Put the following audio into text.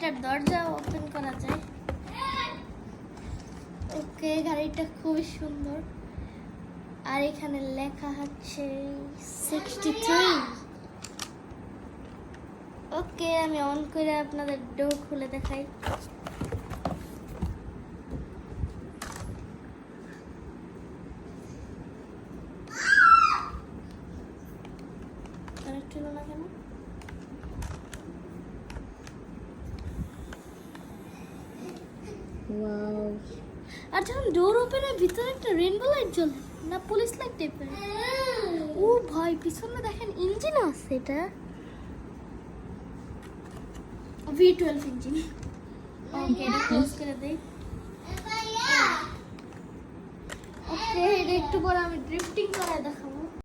এটার দরজা ওপেন করা যায়। ওকে, গাড়িটা খুবই সুন্দর। আর এখানে লেখা আছে 63। ওকে, আমি অন করে আপনাদের ডোর খুলে দেখাই। কানেক্ট হলো না কেন? ওয়াও, আর যখন ডোর ওপেন হয় ভিতরে একটা রেইনবো লাইট জ্বলে না, পুলিশ লাইট টাইপের। ও ভাই, পিছনে দেখেন ইঞ্জিন আছে, এটা V12 ইঞ্জিন। ওকে, এটা ক্লোজ করে দেই। ওকে, এটা একটু পরে আমি ড্রিফটিং করে দেখাবো।